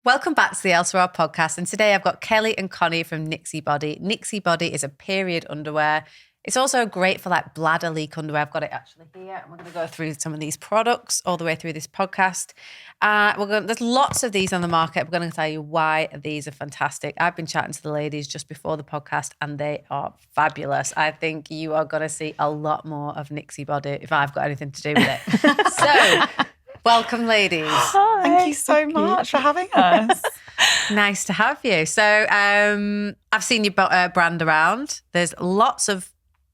Welcome back to the Elle Sera podcast. And today I've got Kelly and Connie from Nixi Body. Nixi Body is a period underwear. It's also great for like bladder leak underwear. I've got it actually here. And we're going to go through some of these products all the way through this podcast. There's lots of these on the market. We're going to tell you why these are fantastic. I've been chatting to the ladies just before the podcast and they are fabulous. I think you are going to see a lot more of Nixi Body if I've got anything to do with it. So, welcome, ladies. Hi. Thank you so much for having us. Nice to have you. So I've seen your brand around. There's lots of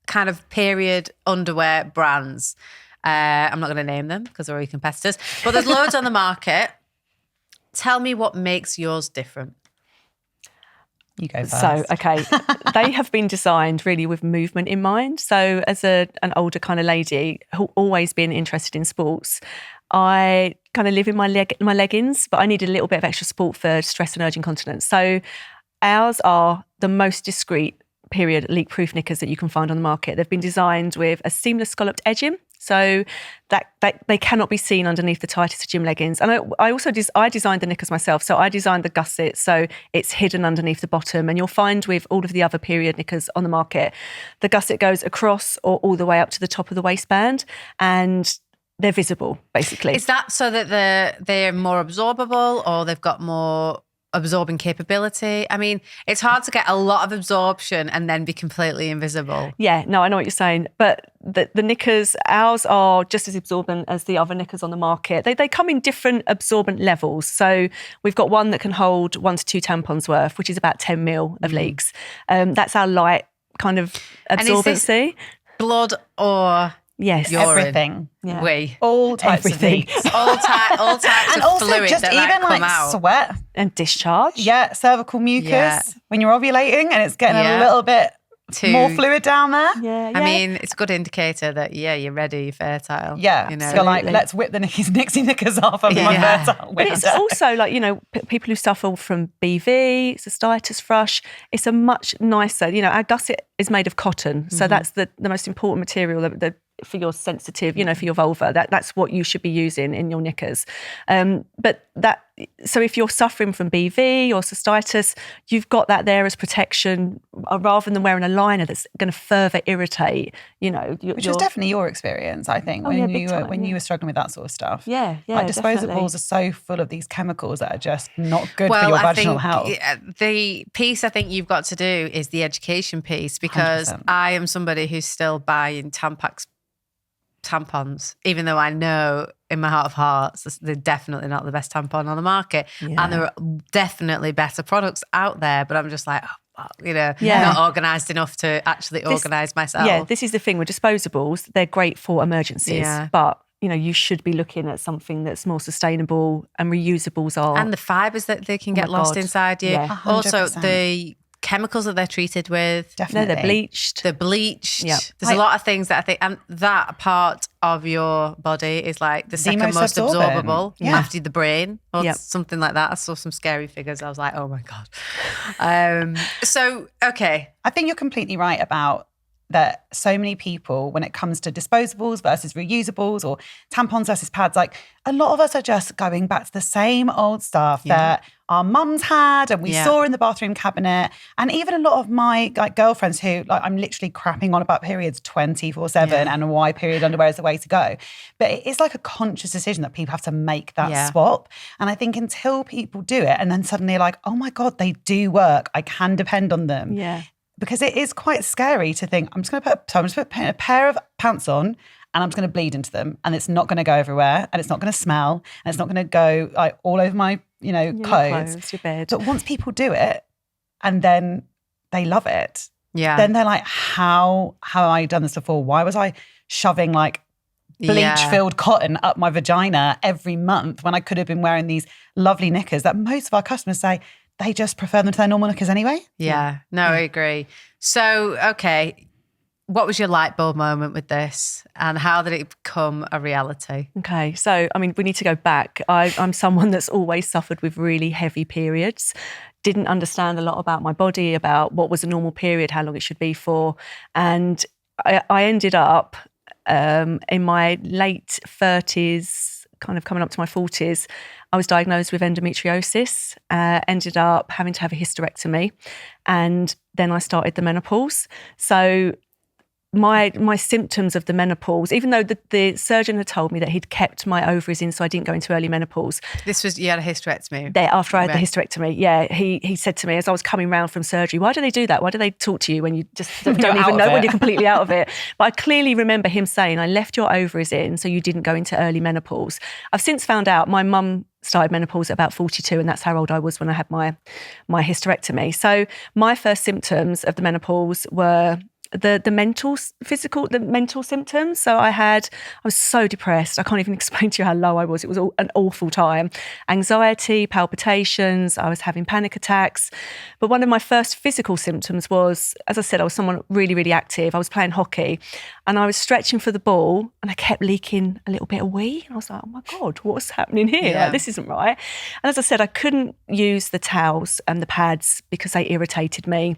kind of period underwear brands. I'm not going to name them because they're all your competitors, but there's loads on the market. Tell me what makes yours different. You go first. So, okay, they have been designed really with movement in mind. So as an older kind of lady who always been interested in sports, I kind of live in my leggings, but I need a little bit of extra support for stress and urge incontinence. So ours are the most discreet period leak-proof knickers that you can find on the market. They've been designed with a seamless scalloped edging, so that they cannot be seen underneath the tightest of gym leggings. And I also designed the knickers myself. So I designed the gusset so it's hidden underneath the bottom. And you'll find with all of the other period knickers on the market, the gusset goes across or all the way up to the top of the waistband, and they're visible, basically. Is that so that they're more absorbable or they've got more absorbing capability? I mean, it's hard to get a lot of absorption and then be completely invisible. Yeah, no, I know what you're saying. But the knickers, ours are just as absorbent as the other knickers on the market. They come in different absorbent levels. So we've got one that can hold 1 to 2 tampons worth, which is about 10 mil of leaks. That's our light kind of absorbency. Blood or... Yes, urine? Everything. Yeah. All types Everything. of leaks. all types And of also fluid just that even come like out. sweat. And discharge. Yeah, cervical mucus. Yeah. When you're ovulating and it's getting Yeah. a little bit more fluid down there. Yeah. I mean, it's a good indicator that, you're ready, you're fertile. Yeah, you know? so like, let's whip the Nixi knickers off of my fertile But it's also like, people who suffer from BV, cystitis, thrush, it's a much nicer, our gusset is made of cotton. So that's the most important material that for your sensitive, for your vulva, that's what you should be using in your knickers. So if you're suffering from BV or cystitis, you've got that there as protection rather than wearing a liner that's going to further irritate, Which was definitely your experience, I think, when you were struggling with that sort of stuff. Yeah, like disposables definitely. are so full of these chemicals that are just not good for your vaginal health. The piece I think you've got to do is the education piece, because 100%. I am somebody who's still buying tampons, even though I know in my heart of hearts they're definitely not the best tampon on the market, and there are definitely better products out there, but I'm just like, not organised enough to actually organise myself. Yeah, this is the thing with disposables, they're great for emergencies, but you should be looking at something that's more sustainable, and reusables are. And the fibres that they can get lost inside you. Yeah. Also, 100%. the chemicals that they're treated with. Definitely. No, they're bleached. Yeah. There's a lot of things that I think, and that part of your body is like the second most absorbable after the brain or something like that. I saw some scary figures. I was like, oh my God. So, okay. I think you're completely right about that. So many people, when it comes to disposables versus reusables or tampons versus pads, like a lot of us are just going back to the same old stuff that our mums had and we saw in the bathroom cabinet. And even a lot of my girlfriends who I'm literally crapping on about periods 24/7 and why period underwear is the way to go. But it is like a conscious decision that people have to make that swap. And I think until people do it and then suddenly like, oh my God, they do work. I can depend on them. Yeah. Because it is quite scary to think, I'm just going to put a pair of pants on and I'm just going to bleed into them, and it's not going to go everywhere, and it's not going to smell, and it's not going to go like all over my, clothes. Your bed. But once people do it and then they love it, then they're like, how have I done this before? Why was I shoving like bleach-filled cotton up my vagina every month when I could have been wearing these lovely knickers that most of our customers say they just prefer them to their normal knickers anyway? I agree. So, okay, what was your light bulb moment with this, and how did it become a reality? Okay, so I mean, we need to go back. I'm someone that's always suffered with really heavy periods. Didn't understand a lot about my body, about what was a normal period, how long it should be for, and I ended up in my late 30s kind of coming up to my 40s, I was diagnosed with endometriosis, ended up having to have a hysterectomy, and then I started the menopause. So my symptoms of the menopause, even though the surgeon had told me that he'd kept my ovaries in so I didn't go into early menopause. This was, you had a hysterectomy? After I had the hysterectomy, yeah. He said to me as I was coming round from surgery, why do they do that? Why do they talk to you when you just don't even know when you're completely out of it? But I clearly remember him saying, I left your ovaries in so you didn't go into early menopause. I've since found out my mum started menopause at about 42, and that's how old I was when I had my hysterectomy. So my first symptoms of the menopause were the mental symptoms. So I was so depressed. I can't even explain to you how low I was. It was an awful time. Anxiety, palpitations, I was having panic attacks. But one of my first physical symptoms was, as I said, I was someone really, really active. I was playing hockey and I was stretching for the ball and I kept leaking a little bit of wee. And I was like, oh my God, what's happening here? Yeah. Like, this isn't right. And as I said, I couldn't use the towels and the pads because they irritated me.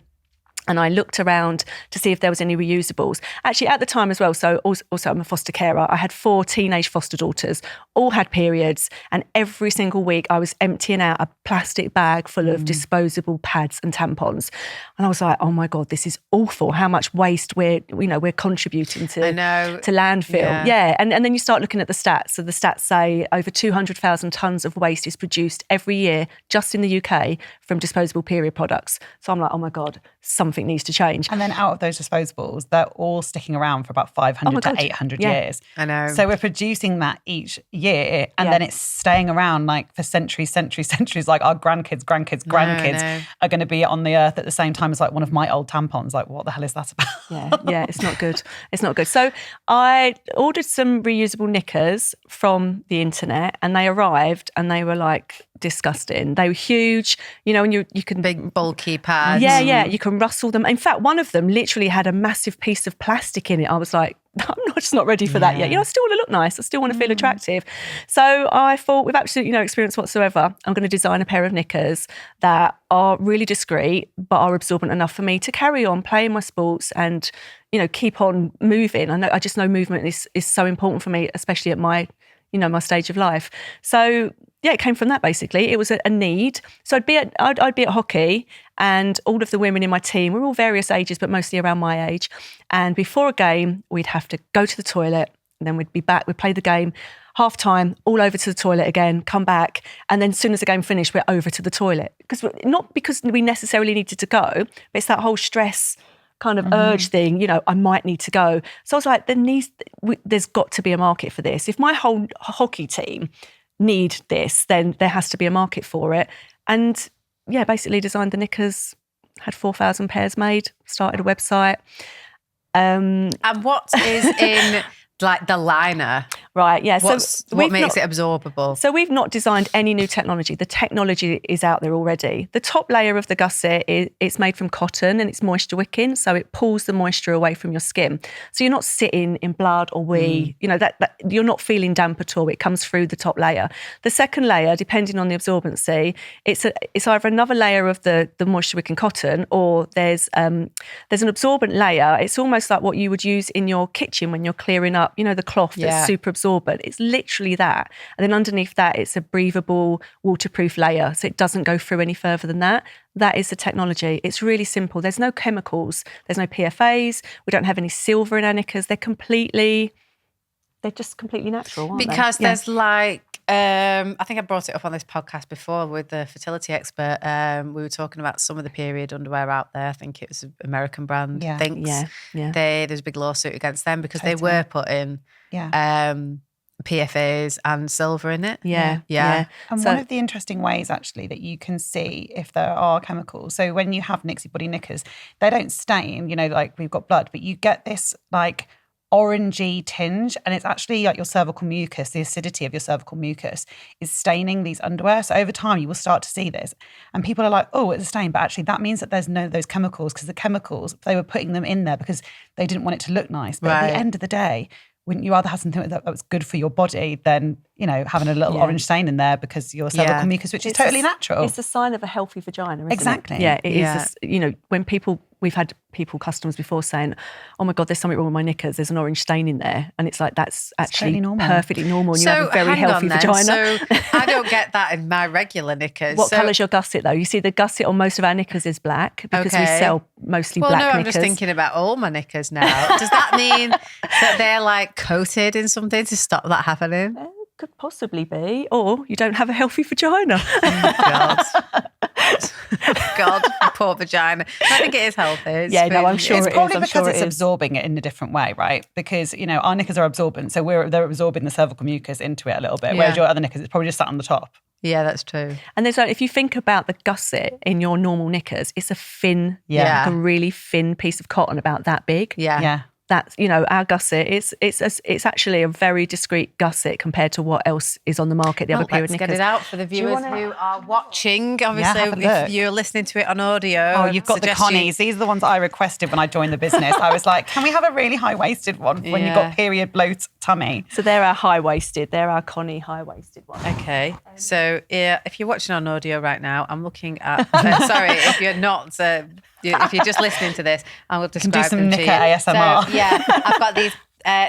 And I looked around to see if there was any reusables. Actually, at the time as well, so also I'm a foster carer, I had 4 teenage foster daughters, all had periods, and every single week I was emptying out a plastic bag full of disposable pads and tampons. And I was like, oh my God, this is awful, how much waste we're contributing to landfill. Yeah. And then you start looking at the stats. So the stats say over 200,000 tonnes of waste is produced every year just in the UK from disposable period products. So I'm like, oh my God, something needs to change. And then out of those disposables, they're all sticking around for about 500 to 800 years. I know. So we're producing that each year and then it's staying around like for centuries. Like our grandkids are going to be on the earth at the same time as like one of my old tampons. Like, what the hell is that about? Yeah, it's not good. It's not good. So I ordered some reusable knickers from the internet and they arrived and they were like disgusting. They were huge, and you can... Big bulky pads. Yeah, you can rustle them. In fact, one of them literally had a massive piece of plastic in it. I was like, I'm just not ready for that yet. I still want to look nice. I still want to feel attractive. So I thought, with absolutely no experience whatsoever, I'm going to design a pair of knickers that are really discreet, but are absorbent enough for me to carry on playing my sports and, keep on moving. I just know movement is so important for me, especially at my stage of life. So yeah, it came from that basically. It was a need. So I'd be at hockey and all of the women in my team were all various ages, but mostly around my age. And before a game, we'd have to go to the toilet and then we'd be back, we'd play the game, half time, all over to the toilet again, come back. And then as soon as the game finished, we're over to the toilet. Not because we necessarily needed to go, but it's that whole stress kind of urge thing, I might need to go. So I was like, there's got to be a market for this. If my whole hockey team need this, then there has to be a market for it. And yeah, basically designed the knickers, had 4,000 pairs made, started a website. And what is in like the liner? Right, yeah. What makes it absorbable? So we've not designed any new technology. The technology is out there already. The top layer of the gusset, it's made from cotton and it's moisture wicking, so it pulls the moisture away from your skin. So you're not sitting in blood or wee, that you're not feeling damp at all. It comes through the top layer. The second layer, depending on the absorbency, it's either another layer of the moisture wicking cotton or there's an absorbent layer. It's almost like what you would use in your kitchen when you're clearing up, the cloth that's super absorbent. It's literally that. And then underneath that, it's a breathable, waterproof layer. So it doesn't go through any further than that. That is the technology. It's really simple. There's no chemicals. There's no PFAs. We don't have any silver in our knickers. They're just completely natural, aren't they? Because there's like, I think I brought it up on this podcast before with the fertility expert. We were talking about some of the period underwear out there. I think it was an American brand, Thinks. Yeah. There's a big lawsuit against them because they were putting PFAs and silver in it. Yeah. And one of the interesting ways actually that you can see if there are chemicals, so when you have Nixi Body knickers, they don't stain, like we've got blood, but you get this like orangey tinge, and it's actually like your cervical mucus, the acidity of your cervical mucus is staining these underwear. So over time you will start to see this and people are like, oh, it's a stain, but actually that means that there's no those chemicals, because the chemicals, they were putting them in there because they didn't want it to look nice. But at the end of the day, wouldn't you rather have something that was good for your body than, having a little orange stain in there because your cervical mucus, which is totally natural. It's a sign of a healthy vagina, isn't Exactly. it? Yeah, it is. When we've had customers before saying, oh my God, there's something wrong with my knickers, there's an orange stain in there. And it's like, that's actually totally perfectly normal. And you have a very healthy vagina. So I don't get that in my regular knickers. What colour's your gusset though? You see the gusset on most of our knickers is black because we sell mostly black knickers. I'm just thinking about all my knickers now. Does that mean that they're like coated in something to stop that happening? Could possibly be, or you don't have a healthy vagina. Oh, God, poor vagina. I think it is healthy. I'm sure it's it is. probably because it's is. absorbing it in a different way, right? Because our knickers are absorbent, so they're absorbing the cervical mucus into it a little bit. Whereas your other knickers, it's probably just sat on the top. Yeah, that's true. And there's if you think about the gusset in your normal knickers, it's a thin, like a really thin piece of cotton about that big. Yeah. That's our gusset. It's actually a very discreet gusset compared to what else is on the market. The other period let's knickers. Get it out for the viewers who are watching. Obviously, if you're listening to it on audio. Oh, you've got the Connies. These are the ones I requested when I joined the business. I was like, can we have a really high-waisted one when you've got period bloat tummy? So they're our high-waisted. They're our Connie high-waisted ones. Okay. So if you're watching on audio right now, I'm looking at. Sorry, if you're not. If you're just listening to this, I will describe them to you. Do some knicker ASMR. So, I've got these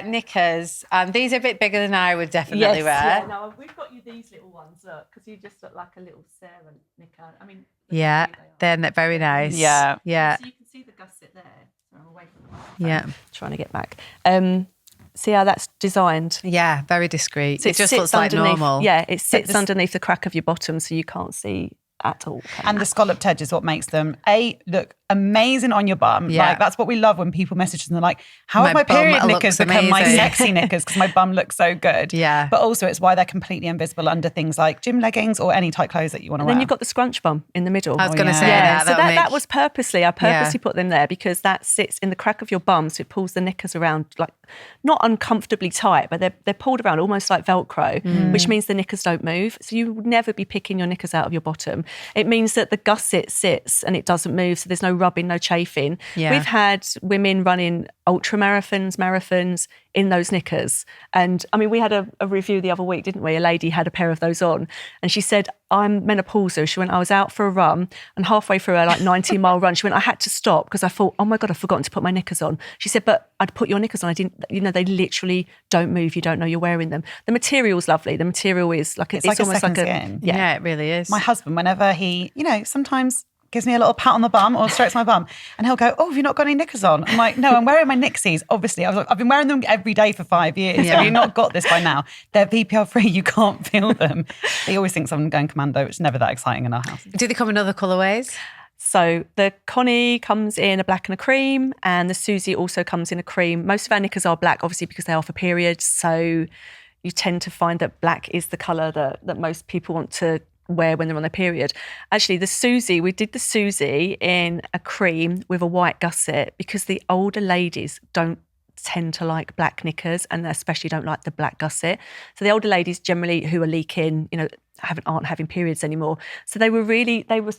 knickers, and these are a bit bigger than I would definitely wear. Yeah, no, we've got you these little ones, look, because you just look like a little Sarah knicker. I mean, they're very nice. Yeah. So you can see the gusset there. So I'm away from the microphone. Yeah. Trying to get back. See how that's designed? Yeah, very discreet. So it just looks like normal. Yeah, it sits underneath the crack of your bottom, so you can't see at all. And the scalloped edge is what makes them look amazing on your bum. Yeah. Like that's what we love when people message us and they're like, how have my period knickers become my sexy knickers because my bum looks so good? Yeah. But also it's why they're completely invisible under things like gym leggings or any tight clothes that you want to wear. Then you've got the scrunch bum in the middle. I was going to say that. So that was purposely, I purposely put them there because that sits in the crack of your bum, so it pulls the knickers around, like not uncomfortably tight, but they're pulled around almost like Velcro, which means the knickers don't move. So you would never be picking your knickers out of your bottom. It means that the gusset sits and it doesn't move, so there's no rubbing, no chafing. Yeah. We've had women running ultra marathons in those knickers. And I mean, we had a review the other week, didn't we? A lady had a pair of those on and she said, I'm menopausal. She went, I was out for a run and halfway through her 19-mile run, she went, I had to stop because I thought, oh my God, I've forgotten to put my knickers on. She said, but I'd put your knickers on. I didn't, they literally don't move. You don't know you're wearing them. The material's lovely. The material is like, it's like almost like skin. Yeah, it really is. My husband, whenever he, sometimes gives me a little pat on the bum or strokes my bum and he'll go, oh, have you not got any knickers on? I'm like, no, I'm wearing my Nixies. Obviously, I've been wearing them every day for 5 years. Have you not got this by now? They're VPL free. You can't feel them. He always thinks I'm going commando, which is never that exciting in our house. Do they come in other colourways? So the Connie comes in a black and a cream and the Susie also comes in a cream. Most of our knickers are black, obviously, because they are for periods. So you tend to find that black is the colour that most people want to wear when they're on their period. Actually, we did the Susie in a cream with a white gusset because the older ladies don't tend to like black knickers and especially don't like the black gusset. So the older ladies generally who are leaking, aren't having periods anymore. So they were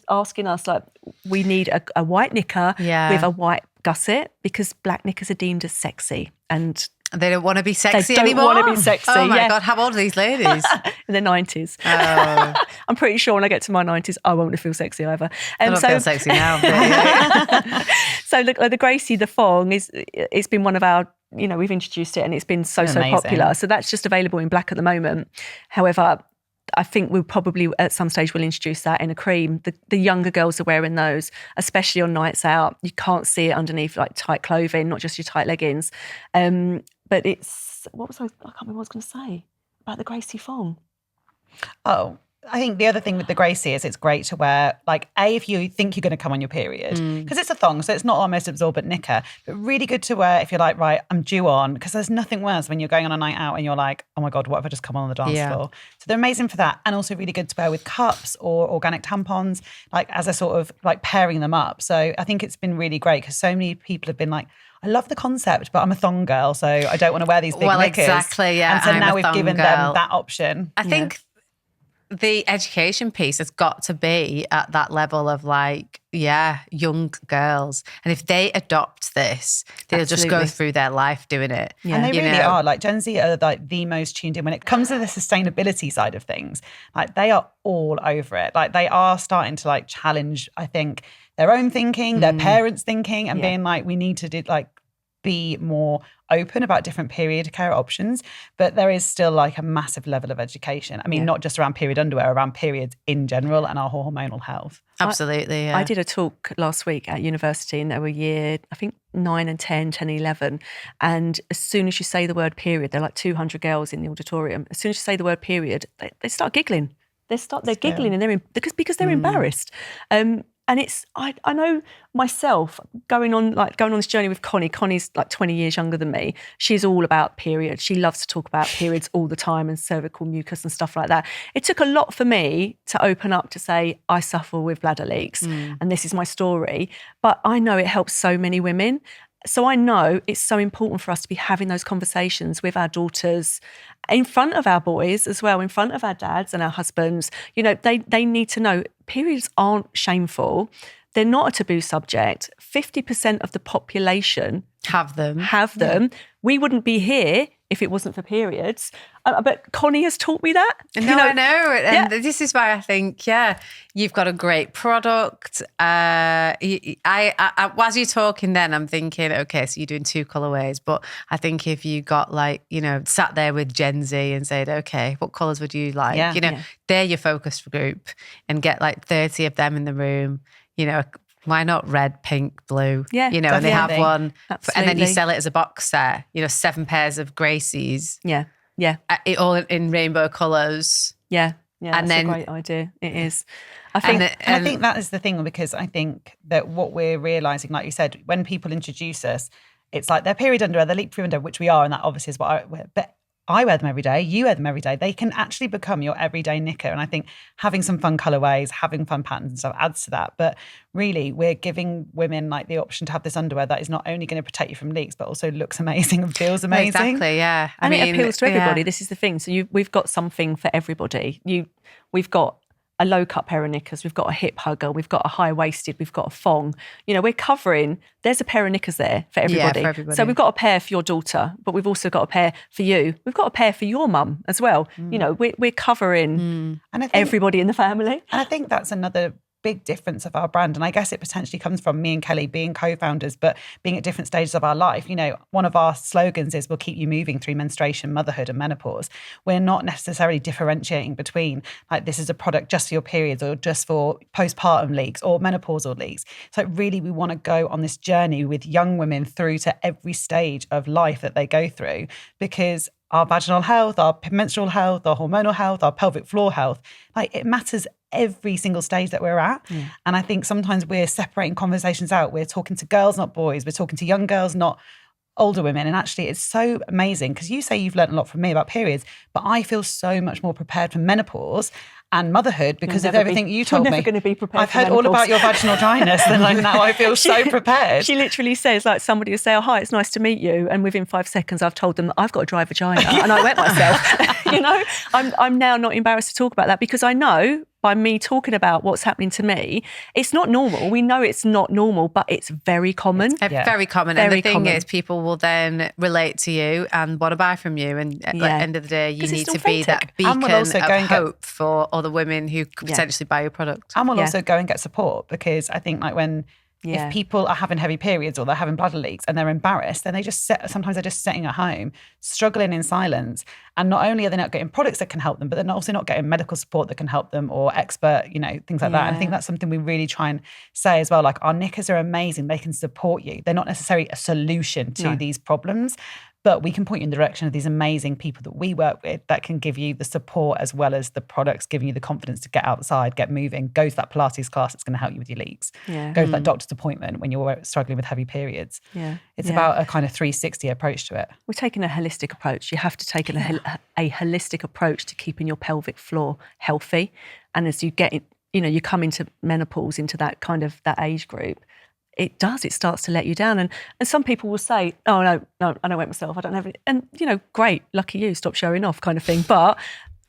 asking us like, we need a white knicker with a white gusset because black knickers are deemed as sexy and they don't want to be sexy anymore. They don't want to be sexy. Oh my God, how old are these ladies? In their 90s. Oh. I'm pretty sure when I get to my 90s, I won't feel sexy either. I don't feel sexy now. But So the Gracie, the thong, it's been one of our, we've introduced it and it's been so popular. So that's just available in black at the moment. However, I think we'll probably at some stage we'll introduce that in a cream. The younger girls are wearing those, especially on nights out. You can't see it underneath like tight clothing, not just your tight leggings. But it's, I can't remember what I was going to say about the Gracie thong. Oh, I think the other thing with the Gracie is it's great to wear, like, if you think you're going to come on your period, because it's a thong, so it's not our most absorbent knicker, but really good to wear if you're like, right, I'm due on, because there's nothing worse when you're going on a night out and you're like, oh my God, what if I just come on the dance floor? So they're amazing for that. And also really good to wear with cups or organic tampons, like as a sort of like pairing them up. So I think it's been really great because so many people have been like, I love the concept, but I'm a thong girl, so I don't want to wear these big knickers. Exactly, yeah. And so I'm now a we've thong given girl. them that option. I think the education piece has got to be at that level of like, young girls. And if they adopt this, they'll just go through their life doing it. Yeah. And they really are. Like Gen Z are like the most tuned in when it comes to the sustainability side of things. Like they are all over it. Like they are starting to like challenge, I think, their own thinking, their parents' thinking, and being like, we need to be more open about different period care options. But there is still like a massive level of education. I mean, not just around period underwear, around periods in general and our hormonal health. Absolutely, I did a talk last week at university, and there were year, I think 9 and 10, 10 and 11. And as soon as you say the word period, there are like 200 girls in the auditorium. As soon as you say the word period, they start giggling. They're giggling and they're because they're embarrassed. And it's, I know myself going on this journey with Connie. Connie's like 20 years younger than me. She's all about periods. She loves to talk about periods all the time and cervical mucus and stuff like that. It took a lot for me to open up to say, I suffer with bladder leaks and this is my story. But I know it helps so many women. So I know it's so important for us to be having those conversations with our daughters, in front of our boys as well, in front of our dads and our husbands. You know, they need to know periods aren't shameful. They're not a taboo subject. 50% of the population have them. Yeah. We wouldn't be here if it wasn't for periods. But Connie has taught me that. No, I know. And this is why I think, you've got a great product. I as you're talking then, I'm thinking, okay, so you're doing 2 colorways. But I think if you got sat there with Gen Z and said, okay, what colors would you like? They're your focus group, and get like 30 of them in the room, why not red, pink, blue? Yeah, and they have one. Absolutely. And then you sell it as a box set, 7 pairs of Gracies. Yeah. All in rainbow colours. Yeah, and that's a great idea. It is. I think that is the thing, because I think that what we're realising, like you said, when people introduce us, it's like their period underwear, their leak-free underwear, which we are, and that obviously is what I wear. But I wear them every day, you wear them every day. They can actually become your everyday knicker. And I think having some fun colourways, having fun patterns and stuff adds to that. But really, we're giving women like the option to have this underwear that is not only going to protect you from leaks, but also looks amazing and feels amazing. Exactly, yeah. I mean, it appeals to everybody. This is the thing. So we've got something for everybody. We've got a low-cut pair of knickers, we've got a hip hugger, we've got a high-waisted, we've got a thong. We're covering, there's a pair of knickers there for everybody. Yeah, for everybody. So we've got a pair for your daughter, but we've also got a pair for you. We've got a pair for your mum as well. We're covering everybody in the family. And I think that's another big difference of our brand. And I guess it potentially comes from me and Kelly being co-founders, but being at different stages of our life. One of our slogans is, we'll keep you moving through menstruation, motherhood and menopause. We're not necessarily differentiating between like, this is a product just for your periods or just for postpartum leaks or menopausal leaks. So really, we want to go on this journey with young women through to every stage of life that they go through, because our vaginal health, our menstrual health, our hormonal health, our pelvic floor health, like it matters every single stage that we're at. And I think sometimes we're separating conversations out. We're talking to girls, not boys. We're talking to young girls, not older women. And actually, it's so amazing, because you say you've learned a lot from me about periods, but I feel so much more prepared for menopause and motherhood because of everything you told me. You're never going to be prepared. I've heard all about your vaginal dryness, and like now I feel so prepared. She literally says, like, somebody will say, "Oh, hi, it's nice to meet you," and within 5 seconds, I've told them that I've got a dry vagina, and I wet myself. I'm now not embarrassed to talk about that, because I know by me talking about what's happening to me, it's not normal. We know it's not normal, but it's very common. Very common. And the thing is, people will then relate to you and want to buy from you. And at the end of the day, you need to be that beacon of hope for other women who could potentially buy your product. And we'll also go and get support, because I think like when if people are having heavy periods or they're having bladder leaks and they're embarrassed, then sometimes they're just sitting at home, struggling in silence. And not only are they not getting products that can help them, but they're also not getting medical support that can help them, or expert, things like that. And I think that's something we really try and say as well. Like, our knickers are amazing. They can support you. They're not necessarily a solution to these problems, but we can point you in the direction of these amazing people that we work with that can give you the support as well as the products, giving you the confidence to get outside, get moving, go to that Pilates class that's going to help you with your leaks, go to that doctor's appointment when you're struggling with heavy periods. It's about a kind of 360 approach to it. We're taking a holistic approach. You have to take a holistic approach to keeping your pelvic floor healthy. And as you get, you come into menopause, into that kind of that age group, it starts to let you down. And some people will say, oh, no, I don't wet myself, I don't have it. And, great, lucky you, stop showing off kind of thing. But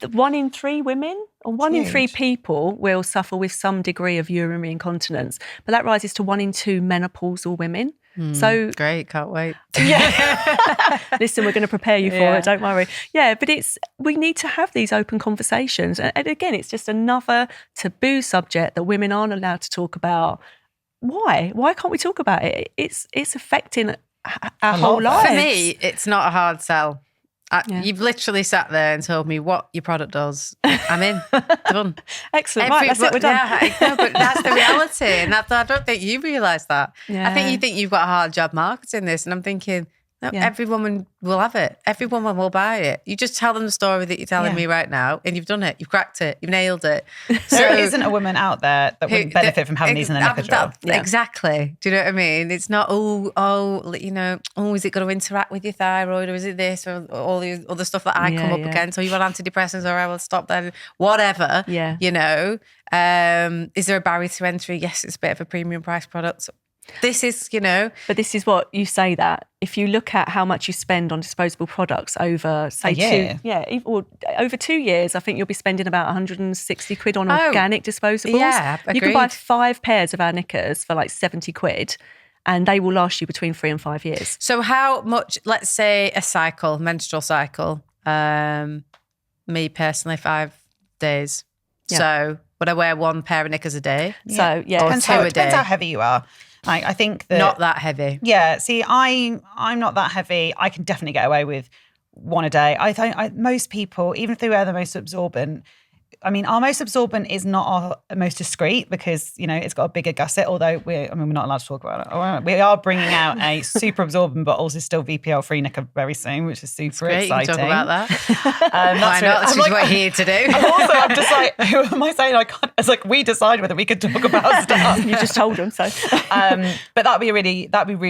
1 in 3 women or 1 in 3 huge. people will suffer with some degree of urinary incontinence, but that rises to 1 in 2 menopausal women. So Great, can't wait. listen, we're going to prepare you for it, don't worry. Yeah, but we need to have these open conversations. And again, it's just another taboo subject that women aren't allowed to talk about. Why? Why can't we talk about it? It's affecting our whole lives. For me, it's not a hard sell. You've literally sat there and told me what your product does. I'm in. Done. Excellent. Right, that's it. We're done. Yeah, but that's the reality. And I don't think you realise that. Yeah. I think you think you've got a hard job marketing this. And I'm thinking, no, every woman will have it. Every woman will buy it. You just tell them the story that you're telling me right now and you've done it. You've cracked it. You've nailed it. So, there isn't a woman out there that wouldn't benefit from having these in their knicker drawer. Exactly. Do you know what I mean? It's not, is it going to interact with your thyroid or is it this or all the other stuff that I come up against? Or you want antidepressants or I will stop then. Whatever, you know. Is there a barrier to entry? Yes, it's a bit of a premium price product. This is, But this is what you say that if you look at how much you spend on disposable products over, say, over 2 years, I think you'll be spending about 160 quid on organic disposables. Yeah, agreed. You can buy 5 pairs of our knickers for like 70 quid and they will last you between 3 and 5 years. So how much, let's say a menstrual cycle, me personally, 5 days. Yeah. So would I wear 1 pair of knickers a day? So, Depends how heavy you are. I think that... Not that heavy. Yeah. See, I'm not that heavy. I can definitely get away with 1 a day. I think most people, even if they wear the most absorbent, I mean, our most absorbent is not our most discreet because, it's got a bigger gusset, although we're not allowed to talk about it. We are bringing out a super absorbent, but also still VPL-free knicker very soon, which is super exciting. You can talk about that. Why not? That's what we're here to do. I'm just like, who am I saying I can't? It's like, we decide whether we could talk about stuff. You just told them so. But that'd be really,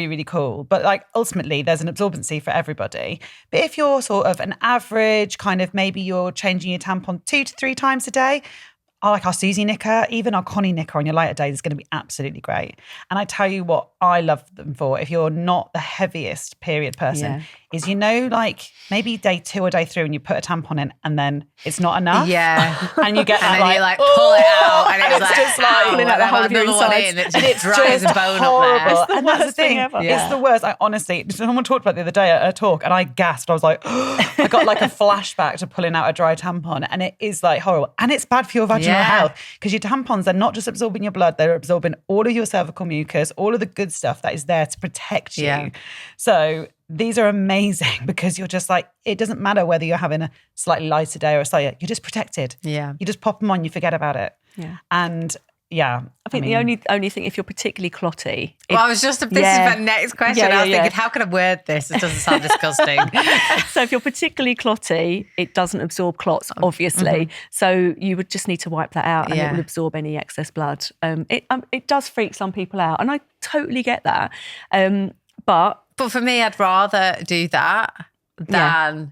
really cool. But like, ultimately, there's an absorbency for everybody. But if you're sort of an average kind of, maybe you're changing your tampon 2 to 3 times a day, like our Susie knicker, even our Connie knicker on your lighter days is going to be absolutely great. And I tell you what I love them for, if you're not the heaviest period person, is like maybe day 2 or day 3 when you put a tampon in and then it's not enough. Yeah. And you get and that then you pull it out and it's just like pulling out the whole of your inside. And it's dry as a bone horrible. up there. And that's the thing. It's the worst. I honestly, someone talked about it the other day at a talk and I gasped. I was like, I got like a flashback to pulling out a dry tampon and it is like horrible. And it's bad for your vaginal health because your tampons, they're not just absorbing your blood, they're absorbing all of your cervical mucus, all of the good stuff that is there to protect you. Yeah. So these are amazing because you're just like, it doesn't matter whether you're having a slightly lighter day or a slightly, you're just protected. Yeah. You just pop them on, you forget about it. Yeah. And I think the only thing, if you're particularly clotty. This is my next question. I was thinking, how can I word this? It doesn't sound disgusting. So if you're particularly clotty, it doesn't absorb clots, obviously. Mm-hmm. So you would just need to wipe that out and it will absorb any excess blood. It does freak some people out and I totally get that. But for me, I'd rather do that than,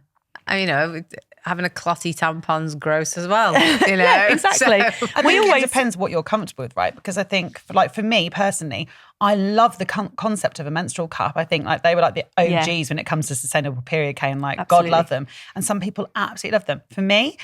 having a clotty tampon's gross as well, Yeah, exactly. So, I think it depends what you're comfortable with, right? Because I think, for me personally, I love the concept of a menstrual cup. I think they were like the OGs when it comes to sustainable period care and God love them. And some people absolutely love them. For me,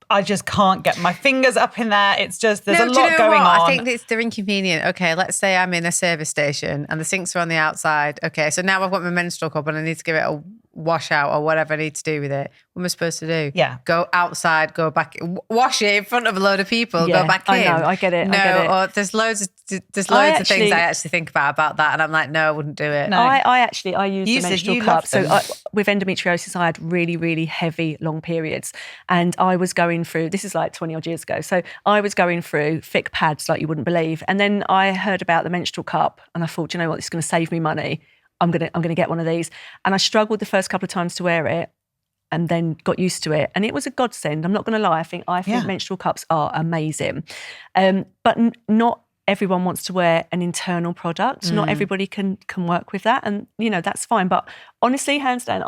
I just can't get my fingers up in there. It's just, there's a lot going on. I think they're inconvenient. Okay, let's say I'm in a service station and the sinks are on the outside. Okay, so now I've got my menstrual cup and I need to give it a wash out or whatever I need to do with it. What am I supposed to do? Yeah. Go outside, go back, wash it in front of a load of people, go back in. I know, I get it. Or there's loads of things I actually think about that and I'm like, no, I wouldn't do it. No. I use the menstrual cup. So with endometriosis, I had really, really heavy, long periods. And I was going through, this is like 20 odd years ago. So I was going through thick pads like you wouldn't believe. And then I heard about the menstrual cup and I thought, you know what, this is going to save me money. I'm gonna get one of these. And I struggled the first couple of times to wear it and then got used to it. And it was a godsend. I'm not going to lie. I think menstrual cups are amazing. But not everyone wants to wear an internal product. Not everybody can work with that. And, that's fine. But honestly, hands down,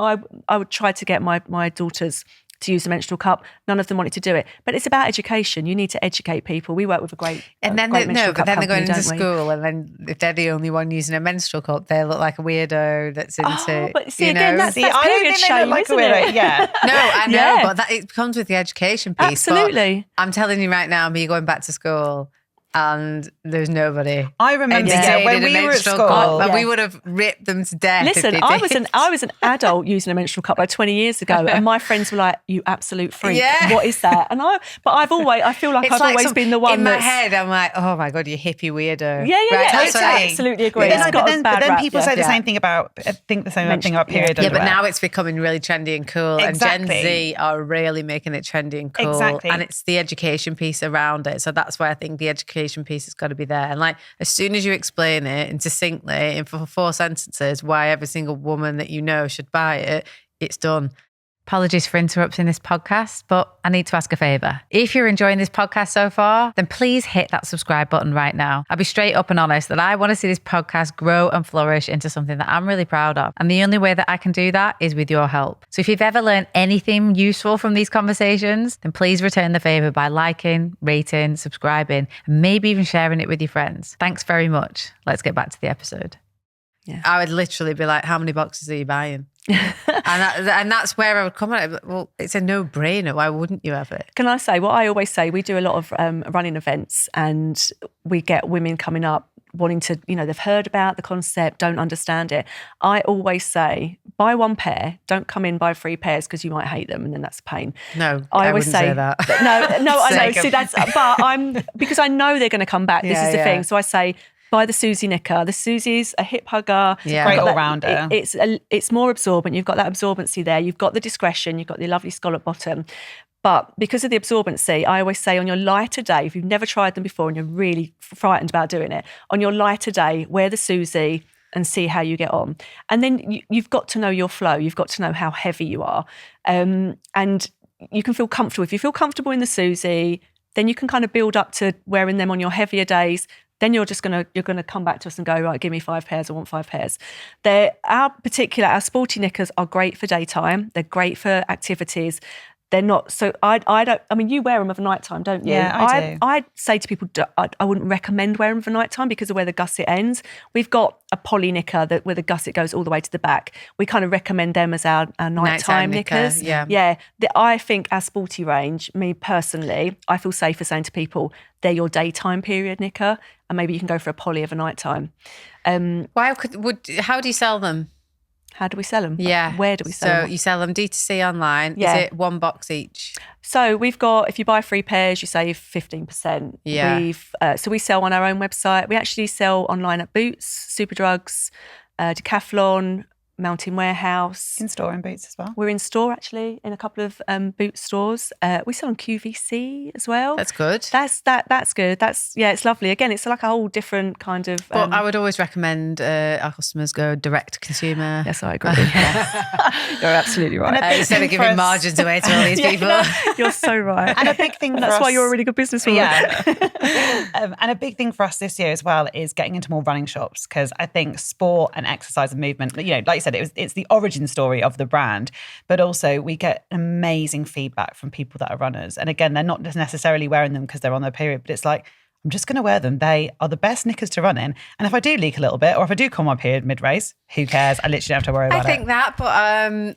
I would try to get my daughters to use the menstrual cup. None of them wanted to do it. But it's about education. You need to educate people. We work with a great And then great menstrual cup they're going company, into don't we? school, and then if they're the only one using a menstrual cup, they look like a weirdo that's into. Oh, but see, you again, know, that's I don't period think they look shame, like a isn't weirdo. it? Yeah. no, I know, Yeah. but it comes with the education piece. But Absolutely. I'm telling you right now, me going back to school, and there's nobody. I remember entertaining when a we were at menstrual school. cup, and Yeah. we would have ripped them to death. Listen, if they I did. was an adult using a menstrual cup like 20 years ago, and my friends were like, "You absolute freak! Yeah. What is that?" And I feel like It's I've like always been the one in my that's head. I'm like, oh my god, you hippie weirdo. Yeah, Right, that's I what absolutely agree. Yeah. It's got a bad rap, people yeah. say the Yeah. same thing about thing about period Yeah, but underwear. now it's becoming really trendy and cool. Exactly. And Gen Z are really making it trendy and cool. Exactly. And it's the education piece around it. So that's why I think the education piece has got to be there. And like, as soon as you explain it and succinctly in 4 sentences why every single woman that you know should buy it, it's done. Apologies for interrupting this podcast, but I need to ask a favour. If you're enjoying this podcast so far, then please hit that subscribe button right now. I'll be straight up and honest that I want to see this podcast grow and flourish into something that I'm really proud of. And the only way that I can do that is with your help. So if you've ever learned anything useful from these conversations, then please return the favour by liking, rating, subscribing, and maybe even sharing it with your friends. Thanks very much. Let's get back to the episode. Yeah. I would literally be like, how many boxes are you buying? and that's where I would come at it. Well, it's a no-brainer. Why wouldn't you have it? Can I say what I always say? We do a lot of running events, and we get women coming up wanting to, they've heard about the concept, don't understand it. I always say, buy 1 pair, don't come in buy 3 pairs because you might hate them and then that's a pain. No, I wouldn't always say that. No, I know. Sake See, because I know they're going to come back. This is the thing. So I say, buy the Susie knicker. The Susie's a hip hugger. Yeah. Great all-rounder. It's more absorbent. You've got that absorbency there. You've got the discretion. You've got the lovely scallop bottom. But because of the absorbency, I always say on your lighter day, if you've never tried them before and you're really frightened about doing it, on your lighter day, wear the Susie and see how you get on. And then you've got to know your flow. You've got to know how heavy you are. And you can feel comfortable. If you feel comfortable in the Susie, then you can kind of build up to wearing them on your heavier days. Then you're gonna come back to us and go, right, give me 5 pairs. I want 5 pairs. Our sporty knickers are great for daytime. They're great for activities. They're not so. You wear them of a night time, don't you? Yeah, I do. I'd say to people, I wouldn't recommend wearing them for night time because of where the gusset ends. We've got a poly knicker where the gusset goes all the way to the back. We kind of recommend them as our nighttime knickers. Yeah. I think our sporty range, me personally, I feel safer saying to people, they're your daytime period knicker, and maybe you can go for a poly of a nighttime. How do you sell them? How do we sell them? Yeah. Where do we sell them? So you sell them D2C online. Yeah. Is it 1 box each? So we've got, if you buy 3 pairs, you save 15%. Yeah. So we sell on our own website. We actually sell online at Boots, Superdrugs, Decathlon, Mountain Warehouse. In store in Boots as well. We're in store actually in a couple of Boots stores. We sell on QVC as well. That's good. That's good. It's lovely. Again, it's like a whole different kind of. But I would always recommend our customers go direct to consumer. Yes, I agree. You're absolutely right. Instead of giving margins away to all these people. You're so right. And a big thing for That's us, why you're a really good businesswoman. Yeah. And a big thing for us this year as well is getting into more running shops, because I think sport and exercise and movement, like you said, it's the origin story of the brand, but also we get amazing feedback from people that are runners. And again, they're not necessarily wearing them because they're on their period, but it's like, I'm just going to wear them. They are the best knickers to run in. And if I do leak a little bit, or if I do come on period mid-race, who cares? I literally don't have to worry about it. I think that, but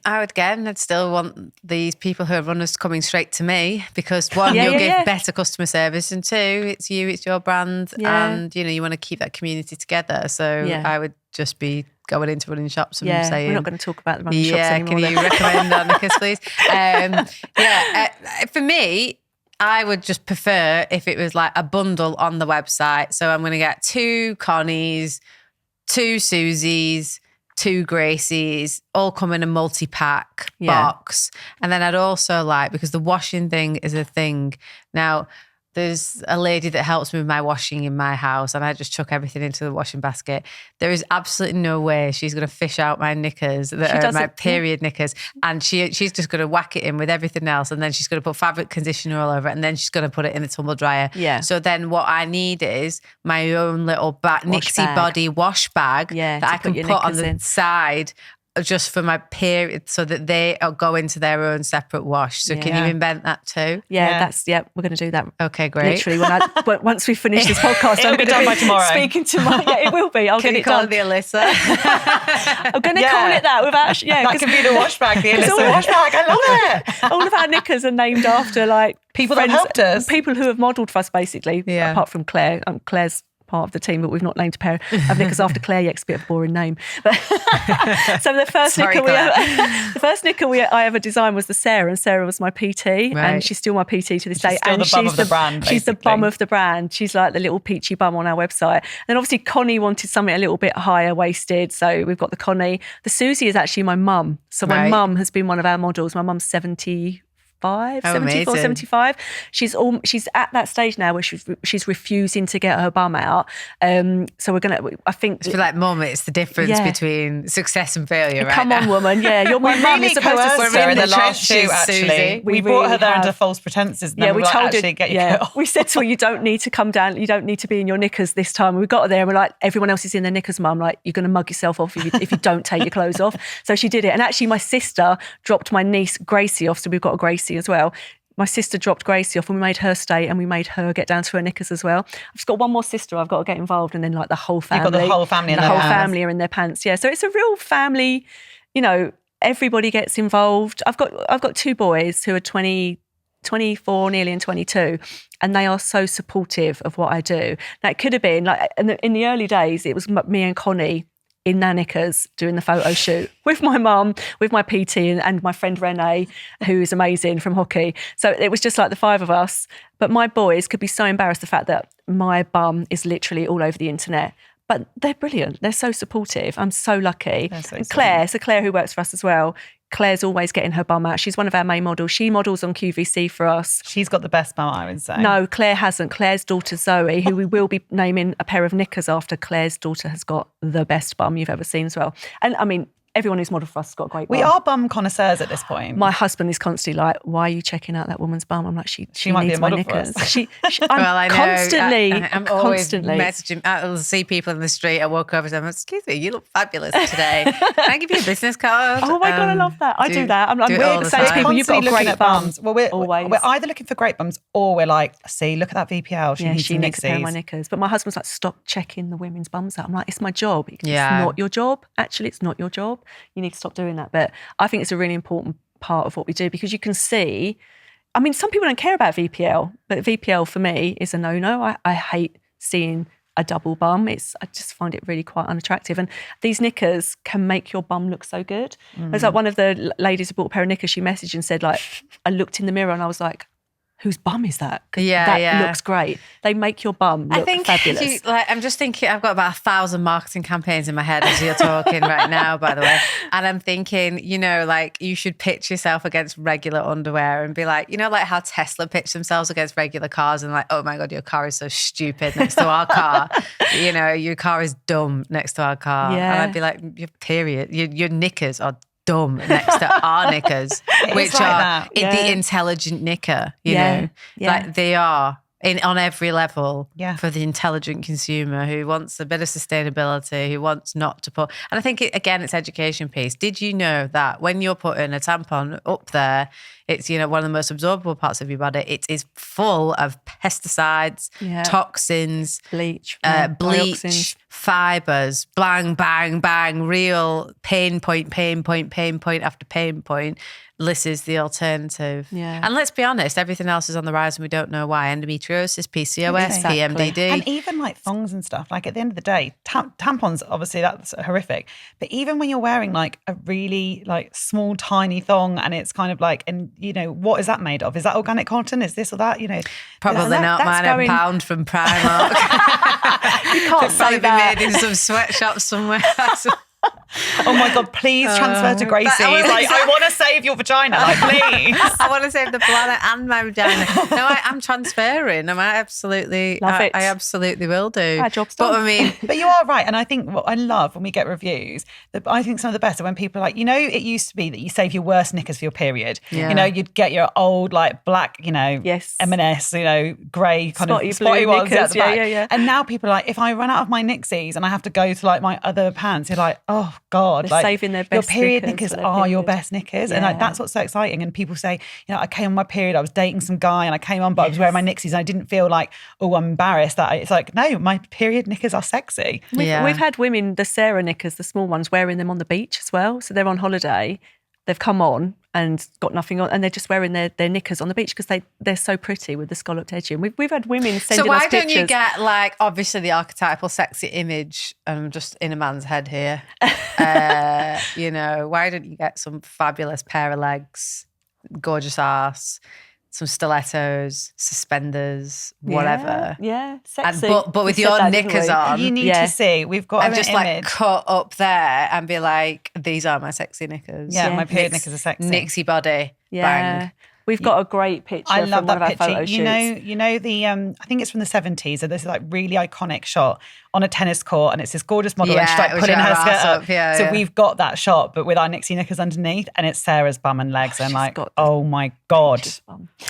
I'd still want these people who are runners coming straight to me, because one, you'll give better customer service, and 2, it's your brand, and you want to keep that community together. So I would just be going into running shops and saying, we're not going to talk about the running shops anymore. Can you recommend our knickers, please? For me, I would just prefer if it was like a bundle on the website. So I'm going to get 2 Connies, 2 Susies, 2 Gracies, all come in a multi-pack box. And then I'd also like, because the washing thing is a thing. Now, there's a lady that helps me with my washing in my house, and I just chuck everything into the washing basket. There is absolutely no way she's going to fish out my knickers that are my period knickers, and she's just going to whack it in with everything else, and then she's going to put fabric conditioner all over it, and then she's going to put it in the tumble dryer. Yeah. So then what I need is my own little Nixi Body wash bag that I can put on the side just for my period so that they go into their own separate wash. So can you invent that too? Yeah. We're going to do that. Okay, great. Literally, once we finish this podcast, It'll be done by tomorrow. Speaking to my, it will be. I'll Can get you it call done. it the Alyssa? I'm going to call it that without, That could be the wash bag, the Alyssa wash bag. I love it. all of our knickers are named after like People that helped us. People who have modelled for us, basically. Yeah. Apart from Claire. Claire's part of the team, but we've not named a pair of knickers after Claire yet. It's a bit of a boring name. But so the first knicker I ever designed was the Sarah, and Sarah was my PT, and she's still my PT to this day. Still and the bum of the brand. She's the bum of the brand. She's like the little peachy bum on our website. And then obviously Connie wanted something a little bit higher waisted, so we've got the Connie. The Susie is actually my mum. So my mum has been one of our models. My mum's 74, amazing. 75. She's at that stage now where she's refusing to get her bum out. So we're gonna. I think For that moment, it's the difference between success and failure. Right? Come on, woman. Yeah, you're my mum. You're supposed to. We're in the last two. Actually, Susie. we brought her there under false pretenses. And we told her. Get your coat off. We said to her, "You don't need to come down. You don't need to be in your knickers this time." And we got her there, and we're like, "Everyone else is in their knickers, mum. Like, you're going to mug yourself off if you don't take your clothes off." So she did it, and actually, my sister dropped my niece Gracie off. So we've got a Gracie as well. My sister dropped Gracie off and we made her stay and we made her get down to her knickers as well. I've just got one more sister I've got to get involved, and then like the whole family. You've got the whole family in the their whole pants. family are in their pants. Yeah. So it's a real family, everybody gets involved. I've got two boys who are 24 nearly and 22, and they are so supportive of what I do. Now it could have been like in the early days, it was me and Connie in their knickers doing the photo shoot with my mum, with my PT and my friend Renee, who is amazing from hockey. So it was just like the five of us. But my boys could be so embarrassed the fact that my bum is literally all over the internet. But they're brilliant. They're so supportive. I'm so lucky. So and Claire, who works for us as well, Claire's always getting her bum out. She's one of our main models. She models on QVC for us. She's got the best bum, I would say. No, Claire hasn't. Claire's daughter Zoe, who we will be naming a pair of knickers after, Claire's daughter has got the best bum you've ever seen as well. And I mean, everyone who's modelled for us has got a great bum. We are bum connoisseurs at this point. My husband is constantly like, "Why are you checking out that woman's bum?" I'm like, she might needs be a my model for knickers. us. I know. I'm always constantly messaging. I'll see people in the street. I walk over to them. "Excuse me, you look fabulous today. Can I give you a business card?" Oh my God, I love that. I do that. I'm do it all weird the saying to time. people, "You've got a Constantly great looking at bum." bums. Well, we're either looking for great bums or we're like, see, look at that VPL. She needs she some needs a pair of my Nixies. knickers. But my husband's like, "Stop checking the women's bums out." I'm like, "It's my job." It's not your job. Actually, it's not your job. You need to stop doing that. But I think it's a really important part of what we do because you can see, I mean, some people don't care about VPL, but VPL for me is a no-no. I hate seeing a double bum. I just find it really quite unattractive. And these knickers can make your bum look so good. There's like one of the ladies who bought a pair of knickers, she messaged and said like, I looked in the mirror and I was like, whose bum is that? 'Cause that looks great. They make your bum look fabulous. I'm just thinking, I've got about 1,000 marketing campaigns in my head as you're talking right now, by the way. And I'm thinking, like you should pitch yourself against regular underwear and be like, like how Tesla pitch themselves against regular cars and like, oh my God, your car is so stupid next to our car. Your car is dumb next to our car. Yeah. And I'd be like, period. Your knickers are dumb next to our knickers, which like are that. the intelligent knicker, you know. Like they are on every level for the intelligent consumer who wants a bit of sustainability, who wants not to put. And I think, it's education piece. Did you know that when you're putting a tampon up there, it's, one of the most absorbable parts of your body. It is full of pesticides, toxins, bleach, fibers, bang, bang, bang, real pain point after pain point. This is the alternative. Yeah. And let's be honest, everything else is on the rise and we don't know why. Endometriosis, PCOS, PMDD. And even like thongs and stuff, like at the end of the day, tampons, obviously that's horrific. But even when you're wearing like a really like small, tiny thong and it's kind of like, and what is that made of? Is that organic cotton? Is this or that? Probably not. Mine a pound from Primark. You can't say that. Made in some sweatshop somewhere. Oh my God, please transfer to Gracie. I want to save your vagina, please. I want to save the planet and my vagina. No, I'm transferring. I absolutely love it. I absolutely will do. Our job's done. But you are right. And I think what I love when we get reviews, I think some of the best are when people are like, it used to be that you save your worst knickers for your period. Yeah. You'd get your old like black, M&S, grey kind spotty of spotty blue ones knickers. at the back. Yeah. And now people are like, if I run out of my Nixies and I have to go to like my other pants, you're like, oh God. God. They're saving their best your period knickers knickers for their are your period. best knickers. And like, Yeah. that's what's so exciting. And people say, I came on my period, I was dating some guy and I came on, but I was wearing my Nixies and I didn't feel like, oh, I'm embarrassed. It's like, no, my period knickers are sexy. We've had women, the Sarah knickers, the small ones, wearing them on the beach as well. So they're on holiday, they've come on and got nothing on, and they're just wearing their knickers on the beach because they're so pretty with the scalloped edging. We've had women sending us pictures. So why don't you get like, obviously the archetypal sexy image, I'm just in a man's head here, why don't you get some fabulous pair of legs, gorgeous ass, some stilettos, suspenders, whatever. Yeah, sexy. But with your knickers on. You need to see. We've got and an just image. like cut up there and be like, these are my sexy knickers. Yeah, my period knickers are sexy. Nixi Body. Yeah. Bang. We've got a great picture I love from one that of our picture. photo shoots. You know the I think it's from the 70s. So this is like really iconic shot on a tennis court, and it's this gorgeous model, and she's like pulling her skirt up. So we've got that shot, but with our Nixi knickers underneath, and it's Sarah's bum and legs. And like, oh my God,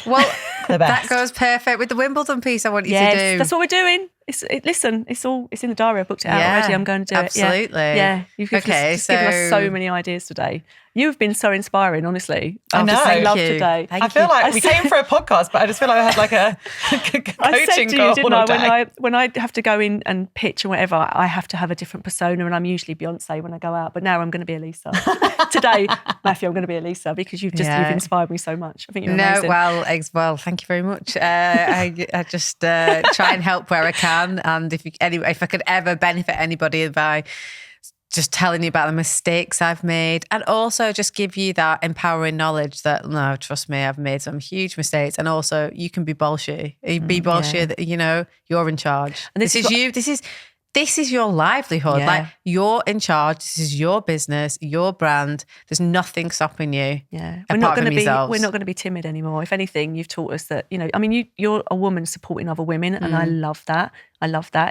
well, the best. that goes perfect with the Wimbledon piece. I want you to do. That's what we're doing. It's in the diary. I booked it out already. I'm going to do absolutely. it. Yeah. You've given us so many ideas today. You've been so inspiring, honestly. I know. I love today. I feel like we came for a podcast, but I just feel like I had like a coaching goal all day. When I have to go in and pitch or whatever, I have to have a different persona, and I'm usually Beyonce when I go out. But now I'm going to be Elisa. Today, Matthew, I'm going to be Elisa because you've inspired me so much. I think you're amazing. Well, thank you very much. I just try and help where I can, and if I could ever benefit anybody by just telling you about the mistakes I've made, and also just give you that empowering knowledge that, no, trust me, I've made some huge mistakes, and also you can be bullshit. Be bullshit, you're in charge. And this is you. This is your livelihood. Yeah. Like, you're in charge. This is your business, your brand. There's nothing stopping you. Yeah, we're not going to be timid anymore. If anything, you've taught us that. You're a woman supporting other women, and I love that.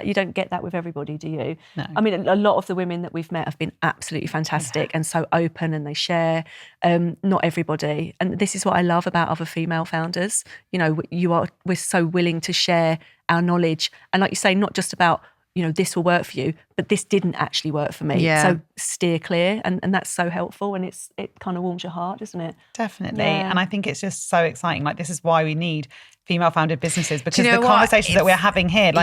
You don't get that with everybody, do you? No. I mean, a lot of the women that we've met have been absolutely fantastic and so open, and they share. Not everybody, and this is what I love about other female founders. We're so willing to share our knowledge, and like you say, not just about, this will work for you, but this didn't actually work for me. Yeah. So steer clear. And that's so helpful. And it kind of warms your heart, doesn't it? Definitely. Yeah. And I think it's just so exciting. Like, this is why we need female founded businesses, because the conversations that we're having here,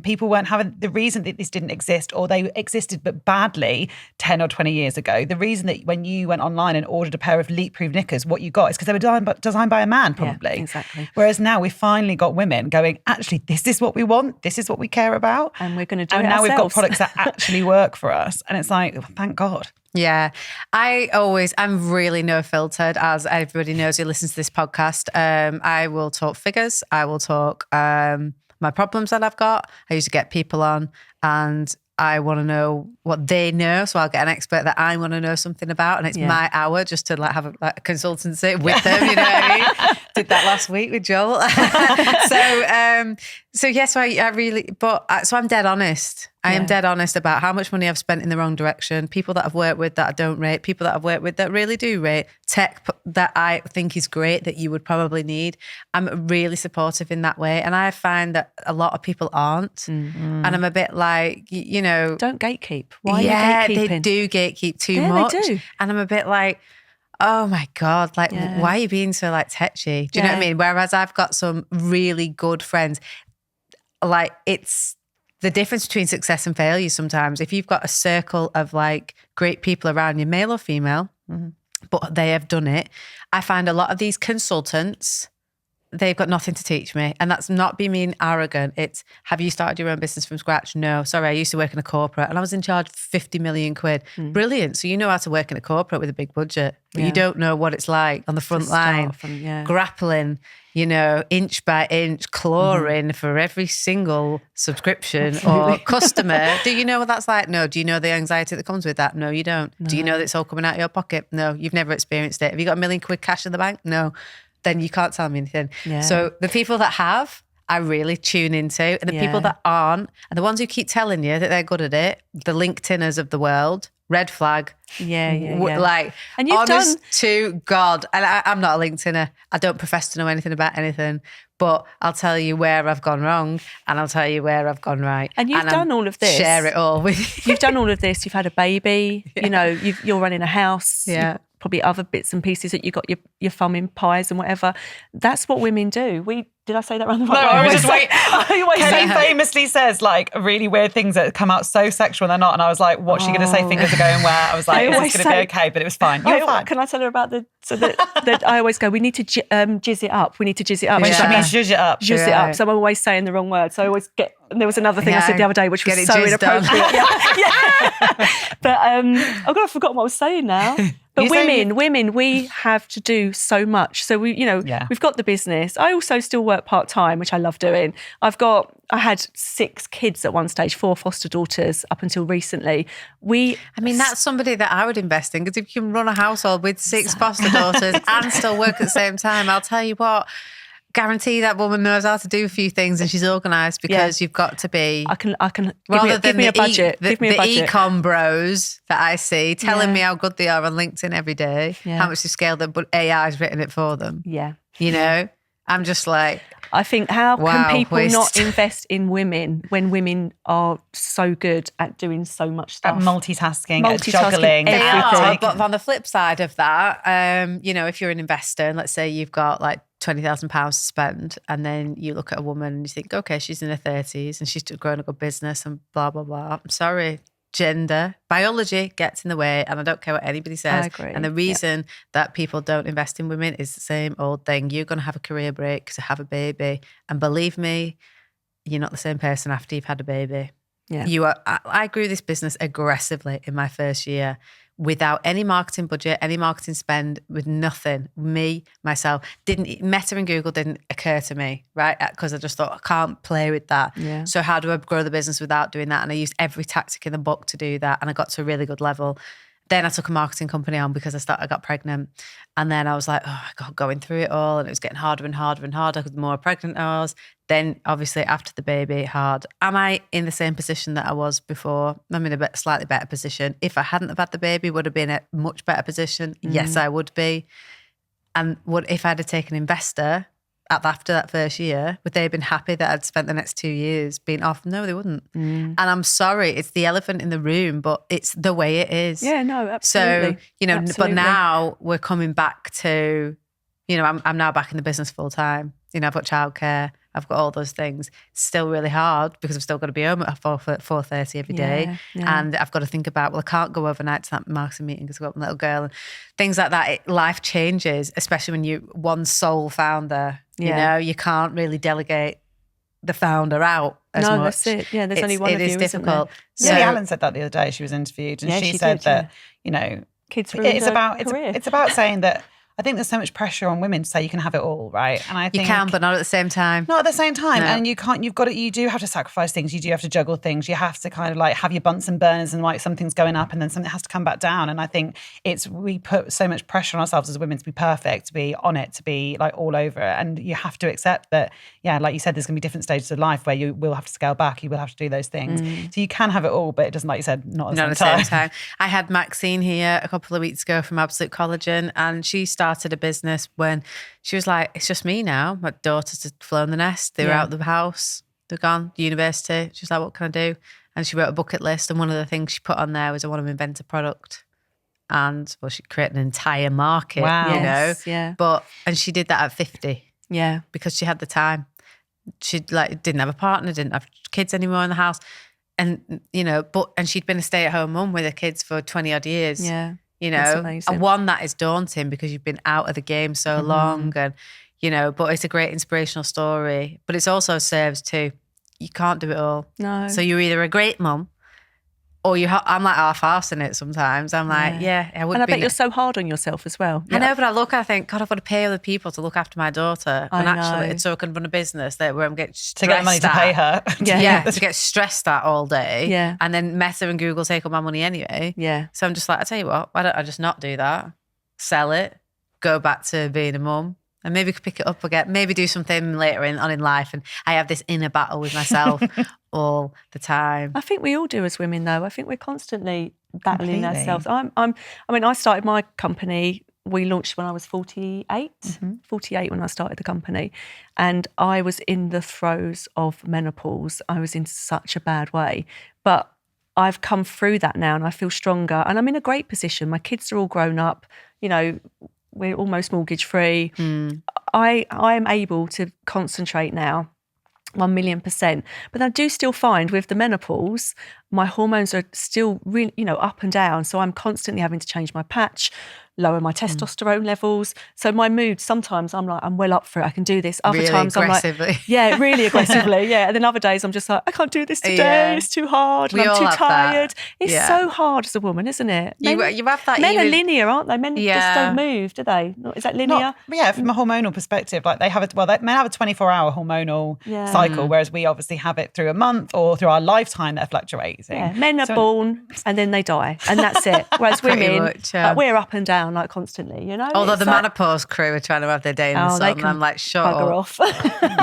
people weren't having, the reason that this didn't exist, or they existed but badly 10 or 20 years ago, the reason that when you went online and ordered a pair of leak-proof knickers, what you got is because they were designed by a man, probably. Yeah, exactly. Whereas now we've finally got women going, actually, this is what we want, this is what we care about. And we're going to do it ourselves. We've got products that actually work for us. And it's like, thank God. Yeah, I'm really no filtered, as everybody knows who listens to this podcast. I will talk figures. I will talk my problems that I've got. I used to get people on, and I want to know what they know. So I'll get an expert that I want to know something about, and it's my hour just to have a consultancy with them. You know what I mean? Did that last week with Joel. So I'm dead honest. I am dead honest about how much money I've spent in the wrong direction, people that I've worked with that I don't rate, people that I've worked with that really do rate, tech that I think is great that you would probably need. I'm really supportive in that way. And I find that a lot of people aren't. Mm-hmm. And I'm a bit like, Don't gatekeep. Why are you gatekeeping? They do gatekeep too much. They do. And I'm a bit like, oh my God, why are you being so tetchy? Do you know what I mean? Whereas I've got some really good friends, it's the difference between success and failure sometimes. If you've got a circle of great people around you, male or female, but they have done it, I find a lot of these consultants, they've got nothing to teach me. And that's not being arrogant. It's, have you started your own business from scratch? No. Sorry, I used to work in a corporate and I was in charge of 50 million quid. Brilliant. So you know how to work in a corporate with a big budget, but you don't know what it's like on the front line, grappling, inch by inch, clawing for every single subscription or customer. Do you know what that's like? No. Do you know the anxiety that comes with that? No, you don't. No. Do you know that it's all coming out of your pocket? No, you've never experienced it. Have you got £1 million cash in the bank? No. Then you can't tell me anything. Yeah. So the people that have, I really tune into. And the people that aren't, and the ones who keep telling you that they're good at it, the LinkedIners of the world, red flag. Yeah. And you've honest to God, and I'm not a LinkedIner. I don't profess to know anything about anything. But I'll tell you where I've gone wrong and I'll tell you where I've gone right. And you've done all of this. Share it all with you. You've done all of this. You've had a baby. You know, you're running a house. Yeah. Probably other bits and pieces that you got your thumb in pies and whatever. That's what women do. Did I say that wrong? No, I was just waiting. Kelly say famously says like really weird things that come out so sexual and they're not. And I was like, what's she going to say? Fingers are going where? I was like, is this going to be okay? But it was fine. You're fine. Can I tell her about that I always go, we need to jizz it up. We need to jizz it up. When she means zhuzh it up. Zhuzh it up. So I'm always saying the wrong word. So I always get, and there was another thing I said the other day, which was so inappropriate. Yeah. But oh God, I've forgotten what I was saying now. But women, we have to do so much. So we've got the business. I also still work part-time, which I love doing. I had 6 kids at one stage, 4 foster daughters up until recently. That's somebody that I would invest in, because if you can run a household with 6 foster daughters and still work at the same time, I'll tell you what, guarantee that woman knows how to do a few things and she's organised, because you've got to be. I can. Give me a budget. Give me a budget. The ecom bros that I see telling me how good they are on LinkedIn every day, how much they scaled them, but AI's written it for them. Yeah. You know, I'm just like, I think how can people not invest in women when women are so good at doing so much stuff? At multitasking, at juggling. They are, but on the flip side of that, if you're an investor and let's say you've got like £20,000 to spend, and then you look at a woman and you think, okay, she's in her 30s and she's growing a good business and blah, blah, blah. I'm sorry. Gender, biology gets in the way, and I don't care what anybody says. I agree. And the reason that people don't invest in women is the same old thing. You're going to have a career break to have a baby, and believe me, you're not the same person after you've had a baby. Yeah. You are. I grew this business aggressively in my first year, without any marketing budget, any marketing spend, with nothing. Myself, Meta and Google didn't occur to me, right? Because I just thought, I can't play with that. Yeah. So how do I grow the business without doing that? And I used every tactic in the book to do that. And I got to a really good level. Then I took a marketing company on because I got pregnant. And then I was like, going through it all. And it was getting harder and harder and harder the more pregnant I was. Then obviously after the baby, hard. Am I in the same position that I was before? I'm in a slightly better position. If I hadn't have had the baby, would have been a much better position. Yes, I would be. And if I'd have taken an investor after that first year, would they have been happy that I'd spent the next 2 years being off? No, they wouldn't. And I'm sorry, it's the elephant in the room, but it's the way it is. Yeah, no, absolutely. So, absolutely. But now we're coming back to, I'm now back in the business full time. I've got childcare, I've got all those things. It's still really hard because I've still got to be home at 4:30 every day. Yeah. And I've got to think about, I can't go overnight to that marketing meeting because I've got my little girl and things like that. Life changes, especially when you're one sole founder. You can't really delegate the founder out as much. No, that's it. Yeah, there's only one of you, it is difficult. So, Allen said that the other day. She was interviewed and she said that, kids it's about saying that I think there's so much pressure on women to say you can have it all, right? And I think you can, but not at the same time. Not at the same time. No. And you do have to sacrifice things. You do have to juggle things. You have to kind of like have your Bunsen burners and like something's going up and then something has to come back down. And I think we put so much pressure on ourselves as women to be perfect, to be on it, to be like all over it. And you have to accept that, like you said, there's going to be different stages of life where you will have to scale back. You will have to do those things. So you can have it all, but it doesn't, like you said, not at the same time. I had Maxine here a couple of weeks ago from Absolute Collagen, and she started a business when she was like, it's just me now. My daughters had flown the nest. They were out of the house. They're gone to university. She was like, what can I do? And she wrote a bucket list. And one of the things she put on there was, I want to invent a product. And she created an entire market, Yeah. And she did that at 50. Yeah. Because she had the time. She didn't have a partner, didn't have kids anymore in the house. And, and she'd been a stay-at-home mum with her kids for 20 odd years. Yeah. That's amazing. And that is daunting because you've been out of the game so long and, but it's a great inspirational story. But it also serves to, you can't do it all. No. So you're either a great mum or I'm like half-arsed in it sometimes. I'm like, I would be. And I bet you're so hard on yourself as well. I know, but I think, God, I've got to pay other people to look after my daughter. And actually, so I can run a business where I'm getting stressed to get money to pay her. To get stressed at all day. Yeah. And then Meta and Google take all my money anyway. Yeah. So I'm just like, I tell you what, why don't I just not do that? Sell it, go back to being a mum. And maybe pick it up again, maybe do something later on in life. And I have this inner battle with myself all the time. I think we all do as women, though. I think we're constantly battling ourselves. I started my company we launched when I was 48 when I started the company. And I was in the throes of menopause. I was in such a bad way. But I've come through that now and I feel stronger. And I'm in a great position. My kids are all grown up. You know, we're almost mortgage free. I am able to concentrate now 1,000,000%. But I do still find with the menopause, my hormones are still really, up and down. So I'm constantly having to change my patch, lower my testosterone levels. So my mood, sometimes I'm like, I'm well up for it. I can do this. Other really times aggressively. I'm like, yeah, really aggressively. Yeah. And then other days I'm just like, I can't do this today. It's too hard. We I'm all too have tired. that. It's so hard as a woman, isn't it? You have that. Men are linear, aren't they? Men just don't move, do they? Is that linear? From a hormonal perspective, like men have a 24-hour hormonal cycle, whereas we obviously have it through a month or through our lifetime that are fluctuating. Yeah. Men are born and then they die, and that's it. Whereas women, much, like, we're up and down like constantly, Although the menopause crew are trying to have their day in the sun, and I'm like, shut bugger up. off. You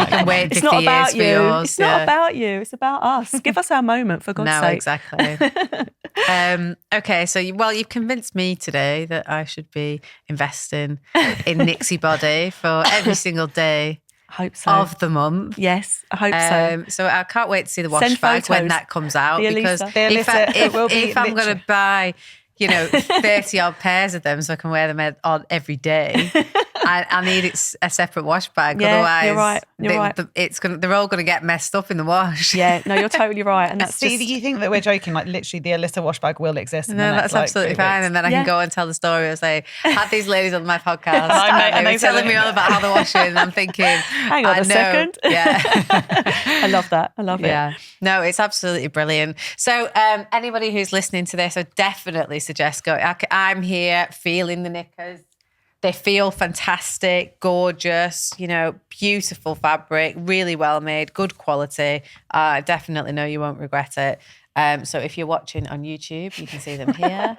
can wait 50 It's not about years for yours. It's not about you. It's about us. Give us our moment, for God's sake. No, exactly. Okay, so you've convinced me today that I should be investing in Nixi Body for every single day. I hope so. Of the month. Yes, I hope so. So I can't wait to see the wash Send bag when photos. that comes out, The because Elisa. if I'm going to buy 30 odd pairs of them so I can wear them on every day, I need a separate wash bag. Yeah, otherwise you're right. they're all going to get messed up in the wash. Yeah, no, you're totally right. And that's you think that we're joking, like literally the Elisa wash bag will exist. No, that's absolutely fine. And then I can go and tell the story. I say, I had these ladies on my podcast and they were telling me all about how they're washing, and I'm thinking, hang on a second. Yeah. I love that. I love it. Yeah. No, it's absolutely brilliant. So anybody who's listening to this, I definitely suggest go. I'm here feeling the knickers. They feel fantastic, gorgeous, beautiful fabric, really well made, good quality. I definitely know you won't regret it. So if you're watching on YouTube, you can see them here.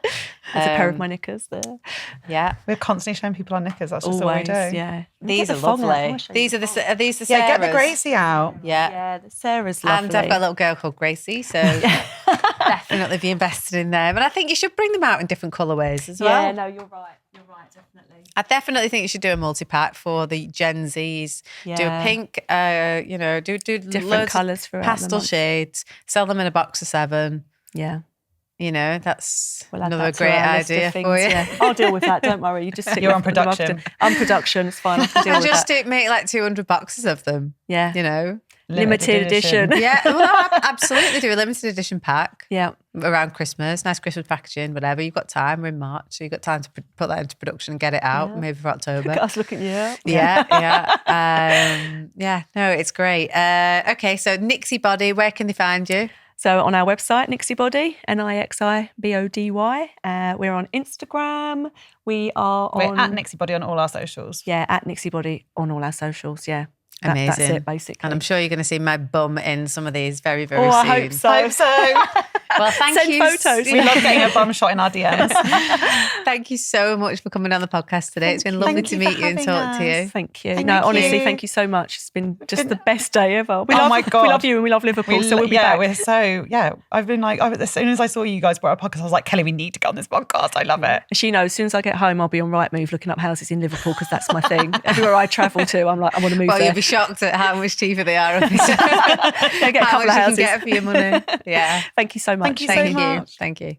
There's a pair of my knickers there. Yeah. We're constantly showing people our knickers. That's just Always, all we do. yeah. These are lovely. These are the Sarahs. Yeah, get the Gracie out. Yeah. The Sarah's lovely. And I've got a little girl called Gracie, so definitely be invested in them. And I think you should bring them out in different colourways as well. Yeah, no, you're right. You're right, definitely. I definitely think you should do a multi-pack for the Gen Zs. Yeah. Do a pink, do Different colours for pastel shades. Sell them in a box of 7. Yeah. That's We'll add another that to great our list of idea things, for you. Yeah. I'll deal with that. Don't worry. You just stick You're with on the production. marketing. I'm production. It's fine. I can deal And with just that. make like 200 boxes of them. Yeah. Limited edition. Yeah, well, absolutely do a limited edition pack. Yeah. Around Christmas, nice Christmas packaging, whatever. You've got time. We're in March, so you've got time to put that into production and get it out, maybe for October. Look at us looking you up. Yeah. No, it's great. Okay, so Nixi Body, where can they find you? So on our website, Nixi Body, Nixibody. We're on Instagram. We're at Nixi Body on all our socials. Yeah, at Nixi Body on all our socials. Yeah. Amazing. That's it, basically. And I'm sure you're going to see my bum in some of these very, very soon. I hope so. Well, Send photos. We love getting a bum shot in our DMs. Thank you so much for coming on the podcast today. It's been lovely to meet you and talk to you. Thank you. Honestly, thank you so much. It's been just the best day ever. My God. We love you and we love Liverpool, so we'll be back. I've been like, as soon as I saw you guys brought a podcast, I was like, Kelly, we need to go on this podcast. I love it. She knows, as soon as I get home, I'll be on Rightmove looking up houses in Liverpool because that's my thing. Everywhere I travel to, I'm like, I want to move there. You'll be shocked at how much cheaper they are. Get a couple of houses. You can get for your money. Yeah. Thank you so much. Thank you so much. Thank you.